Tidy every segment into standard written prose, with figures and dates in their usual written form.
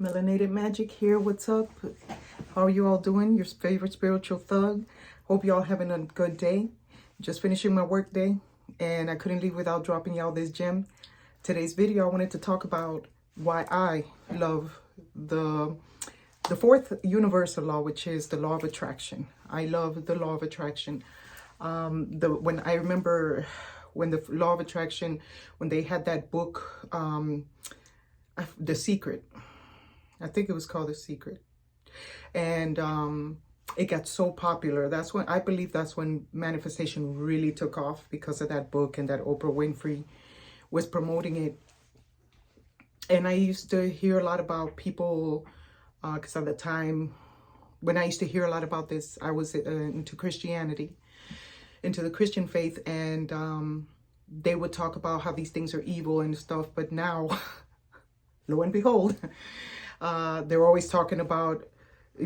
Melanated Magic here. What's up? How are you all doing? Your favorite spiritual thug. Hope you all having a good day. Just finishing my work day, and I couldn't leave without dropping y'all this gem. Today's video, I wanted to talk about why I love the fourth universal law, which is the law of attraction. I love the law of attraction. When I remember when the law of attraction, when they had that book, The Secret. I think it was called The Secret. And it got so popular. That's when, I believe that's when manifestation really took off, because of that book and that Oprah Winfrey was promoting it. And I used to hear a lot about people, because at the time, when I used to hear a lot about this, I was into Christianity, into the Christian faith, and they would talk about how these things are evil and stuff. But now, lo and behold, they're always talking about,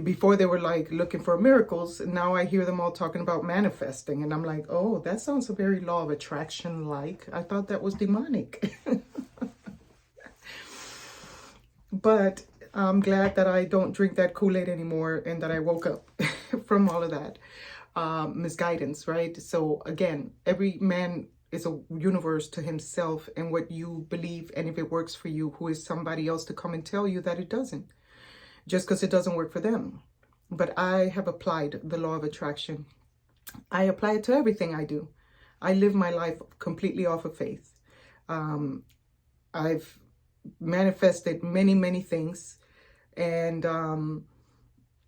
before they were like looking for miracles, now I hear them all talking about manifesting. And I'm like, oh, that sounds a very law of attraction like. I thought that was demonic. But I'm glad that I don't drink that Kool-Aid anymore, and that I woke up from all of that misguidance, right? So again, every man is a universe to himself, and what you believe, and if it works for you, who is somebody else to come and tell you that it doesn't, just because it doesn't work for them. But I have applied the law of attraction. I apply it to everything I do. I live my life completely off of faith. I've manifested many things, and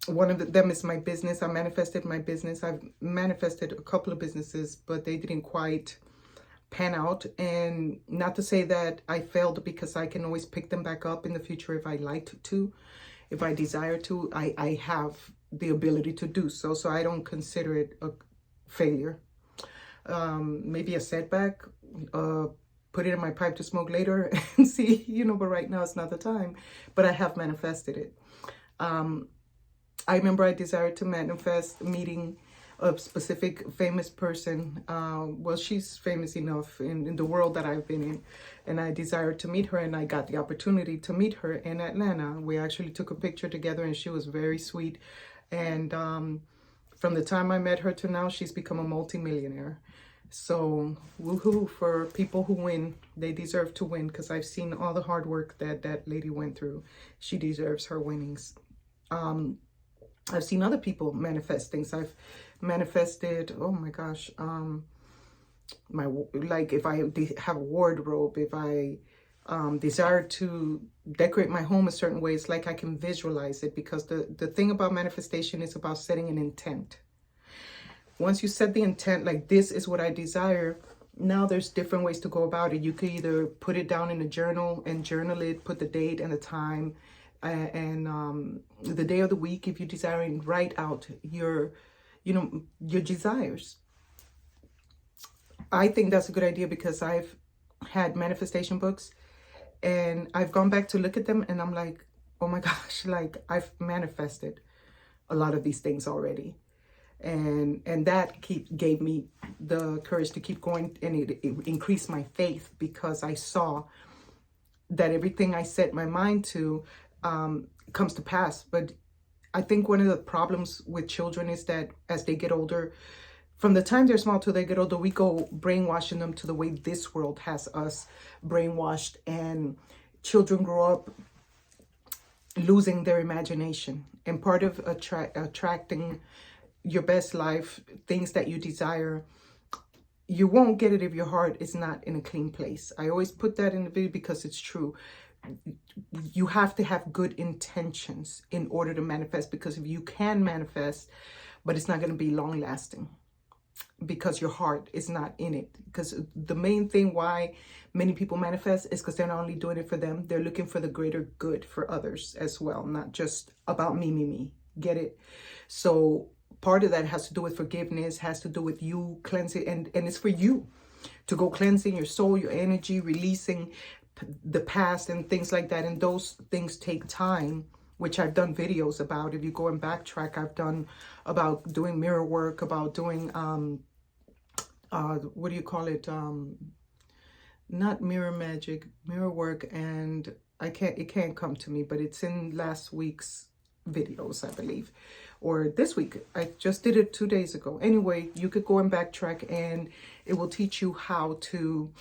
one of them is my business. I manifested my business. I've manifested a couple of businesses, but they didn't quite pan out. And not to say that I failed, because I can always pick them back up in the future if I liked to, if I desire to. I have the ability to do so. So I don't consider it a failure. Maybe a setback, put it in my pipe to smoke later and see, but right now it's not the time. But I have manifested it. I remember I desired to manifest meeting a specific famous person. Well, she's famous enough in the world that I've been in, and I desired to meet her, and I got the opportunity to meet her in Atlanta. We actually took a picture together, and she was very sweet. And from the time I met her to now, she's become a multimillionaire. So woohoo for people who win. They deserve to win, because I've seen all the hard work that that lady went through. She deserves her winnings. I've seen other people manifest things. I've manifested, oh my gosh, like if I have a wardrobe, if I desire to decorate my home a certain way, it's like I can visualize it, because the thing about manifestation is about setting an intent. Once you set the intent, like this is what I desire, now there's different ways to go about it. You could either put it down in a journal and journal it, put the date and the time, and the day of the week, if you desire, and write out your desires. I think that's a good idea, because I've had manifestation books, and I've gone back to look at them, and I'm like, oh my gosh, like I've manifested a lot of these things already. And that gave me the courage to keep going, and it increased my faith, because I saw that everything I set my mind to comes to pass. But I think one of the problems with children is that as they get older, from the time they're small till they get older, we go brainwashing them to the way this world has us brainwashed, and children grow up losing their imagination. And part of attracting your best life, things that you desire, you won't get it if your heart is not in a clean place. I always put that in the video because it's true. You have to have good intentions in order to manifest, because if you can manifest, but it's not going to be long lasting, because your heart is not in it. Because the main thing why many people manifest is because they're not only doing it for them, they're looking for the greater good for others as well, not just about me. Get it? So part of that has to do with forgiveness, has to do with you cleansing, and it's for you to go cleansing your soul, your energy, releasing the past and things like that. And those things take time, which I've done videos about. If you go and backtrack, I've done about doing mirror work, about doing what do you call it, not mirror magic, mirror work, and it can't come to me, but it's in last week's videos, I believe, or this week. I just did it 2 days ago. Anyway, you could go and backtrack, and it will teach you how to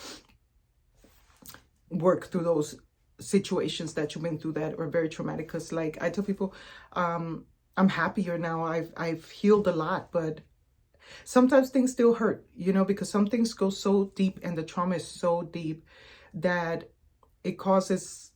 work through those situations that you've been through that are very traumatic. Because like I tell people, I'm happier now. I've healed a lot, but sometimes things still hurt, you know, because some things go so deep and the trauma is so deep that it causes,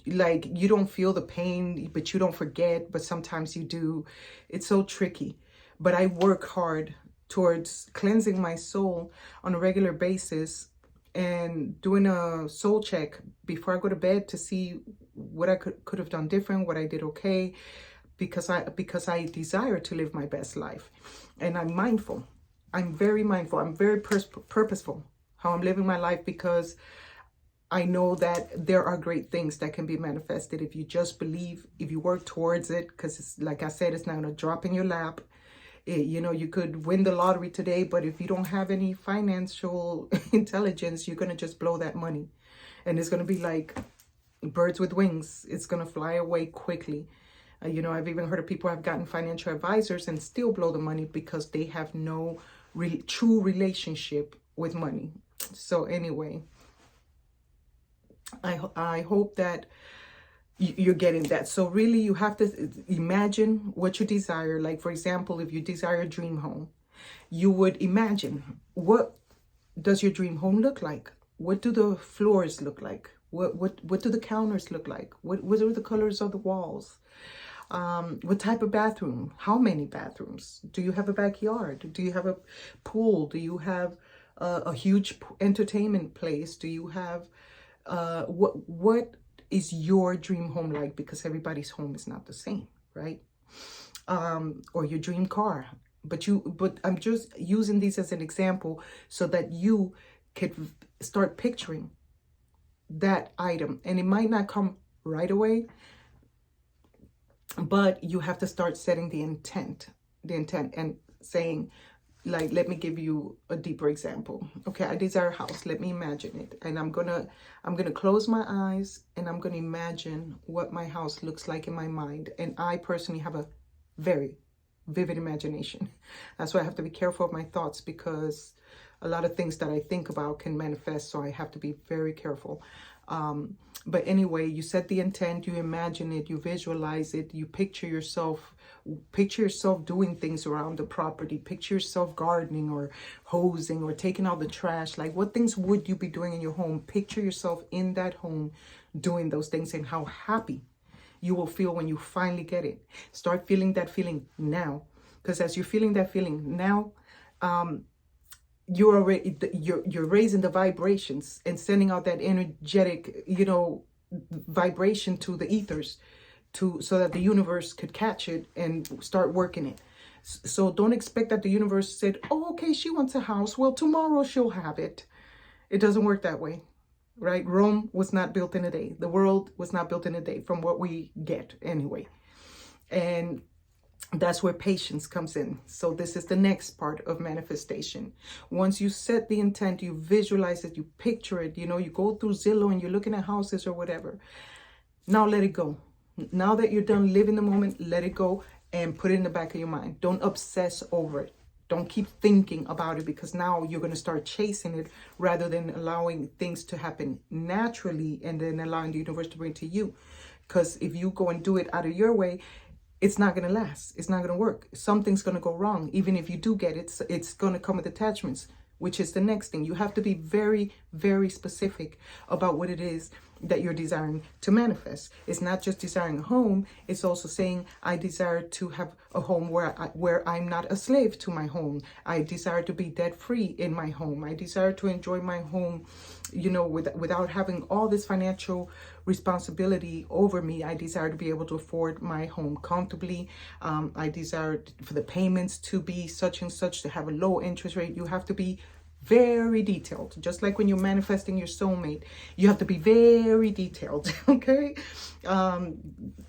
like, you don't feel the pain, but you don't forget, but sometimes you do. It's so tricky. But I work hard towards cleansing my soul on a regular basis and doing a soul check before I go to bed to see what I could have done different, what I did okay, because I desire to live my best life. And I'm mindful. I'm very mindful. I'm very purposeful how I'm living my life, because I know that there are great things that can be manifested if you just believe, if you work towards it, because it's, like I said, it's not gonna drop in your lap. You know, you could win the lottery today, but if you don't have any financial intelligence, you're gonna just blow that money. And it's gonna be like birds with wings. It's gonna fly away quickly. You know, I've even heard of people who have gotten financial advisors and still blow the money because they have no true relationship with money. So anyway, I hope that you're getting that. So really, you have to imagine what you desire. Like, for example, if you desire a dream home, you would imagine, what does your dream home look like? What do the floors look like? What do the counters look like? What are the colors of the walls? What type of bathroom? How many bathrooms? Do you have a backyard? Do you have a pool? Do you have a huge entertainment place? Do you have what is your dream home like? Because everybody's home is not the same, right? Or your dream car. But I'm just using these as an example so that you could start picturing that item. And it might not come right away, but you have to start setting the intent and saying, like, let me give you a deeper example. Okay, I desire a house. Let me imagine it. And I'm gonna close my eyes and I'm gonna imagine what my house looks like in my mind. And I personally have a very vivid imagination. That's why I have to be careful of my thoughts, because a lot of things that I think about can manifest. So I have to be very careful. But anyway, you set the intent, you imagine it, you visualize it, you picture yourself doing things around the property, picture yourself gardening or hosing or taking out the trash. Like, what things would you be doing in your home? Picture yourself in that home doing those things, and how happy you will feel when you finally get it. Start feeling that feeling now, because as you're feeling that feeling now, you're raising the vibrations and sending out that energetic, you know, vibration to the ethers, so that the universe could catch it and start working it. So don't expect that the universe said, oh, okay, she wants a house, well, tomorrow she'll have it. It doesn't work that way, right? Rome was not built in a day. The world was not built in a day, from what we get anyway. And that's where patience comes in. So this is the next part of manifestation. Once you set the intent, you visualize it, you picture it, you know, you go through Zillow and you're looking at houses or whatever. Now let it go. Now that you're done living the moment, let it go and put it in the back of your mind. Don't obsess over it. Don't keep thinking about it, because now you're going to start chasing it rather than allowing things to happen naturally and then allowing the universe to bring it to you. Because if you go and do it out of your way, it's not going to last. It's not going to work. Something's going to go wrong. Even if you do get it, it's going to come with attachments, which is the next thing. You have to be very, very specific about what it is that you're desiring to manifest. It's not just desiring a home. It's also saying, I desire to have a home where I'm not a slave to my home. I desire to be debt free in my home. I desire to enjoy my home, you know, without having all this financial responsibility over me. I desire to be able to afford my home comfortably. I desire for the payments to be such and such, to have a low interest rate. You have to be very detailed. Just like when you're manifesting your soulmate, you have to be very detailed. Okay,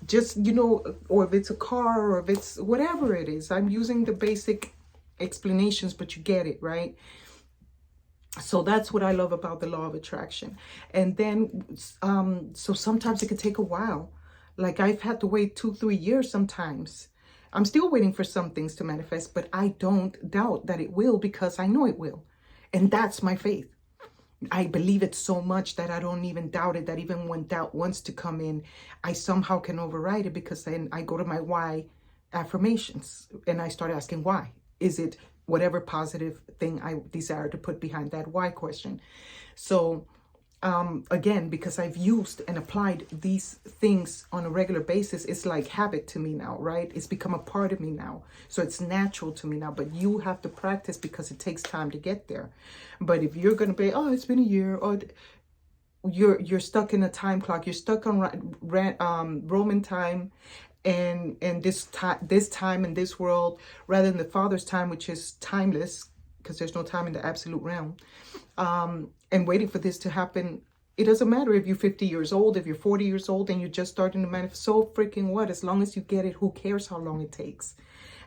just, you know, or if it's a car, or if it's whatever it is, I'm using the basic explanations, but you get it, right? So that's what I love about the law of attraction. And then, so sometimes it could take a while. Like I've had to wait 2-3 years sometimes. I'm still waiting for some things to manifest, but I don't doubt that it will because I know it will. And that's my faith. I believe it so much that I don't even doubt it, that even when doubt wants to come in, I somehow can override it, because then I go to my why affirmations and I start asking why. Is it whatever positive thing I desire to put behind that why question? So again, because I've used and applied these things on a regular basis, it's like habit to me now, right? It's become a part of me now. So it's natural to me now, but you have to practice because it takes time to get there. But if you're going to be, oh, it's been a year, or you're stuck in a time clock, you're stuck on Roman time, and this time in this world, rather than the Father's time, which is timeless, because there's no time in the absolute realm, and waiting for this to happen. It doesn't matter if you're 50 years old, if you're 40 years old and you're just starting to manifest. So freaking what? As long as you get it, who cares how long it takes?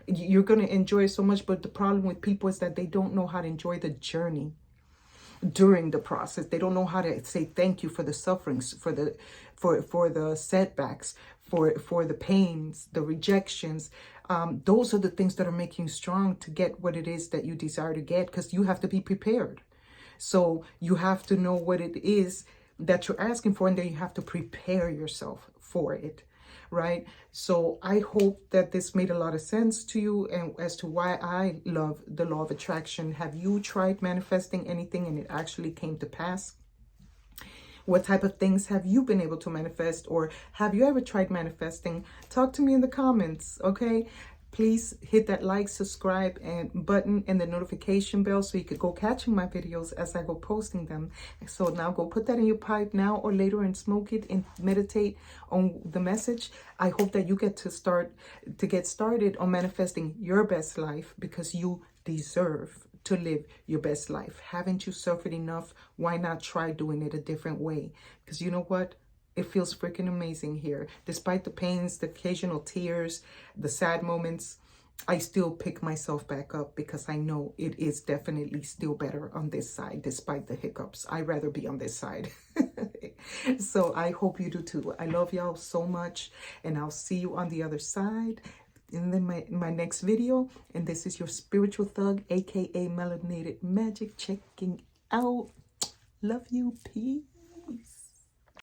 You're going to enjoy it so much. But the problem with people is that they don't know how to enjoy the journey during the process. They don't know how to say thank you for the sufferings, for the setbacks, for the pains, the rejections. Those are the things that are making you strong to get what it is that you desire to get, because you have to be prepared. So you have to know what it is that you're asking for, and then you have to prepare yourself for it, right? So I hope that this made a lot of sense to you, and as to why I love the law of attraction. Have you tried manifesting anything and it actually came to pass? What type of things have you been able to manifest, or have you ever tried manifesting? Talk to me in the comments, okay? Please hit that like, subscribe, and button, and the notification bell so you could go catching my videos as I go posting them. So now go put that in your pipe now or later and smoke it and meditate on the message. I hope that you get started on manifesting your best life, because you deserve to live your best life. Haven't you suffered enough? Why not try doing it a different way? Because you know what? It feels freaking amazing here. Despite the pains, the occasional tears, the sad moments, I still pick myself back up, because I know it is definitely still better on this side, despite the hiccups. I'd rather be on this side. So I hope you do too. I love y'all so much, and I'll see you on the other side in my next video. And this is your spiritual thug, aka Melanated Magic, checking out. Love you. Peace.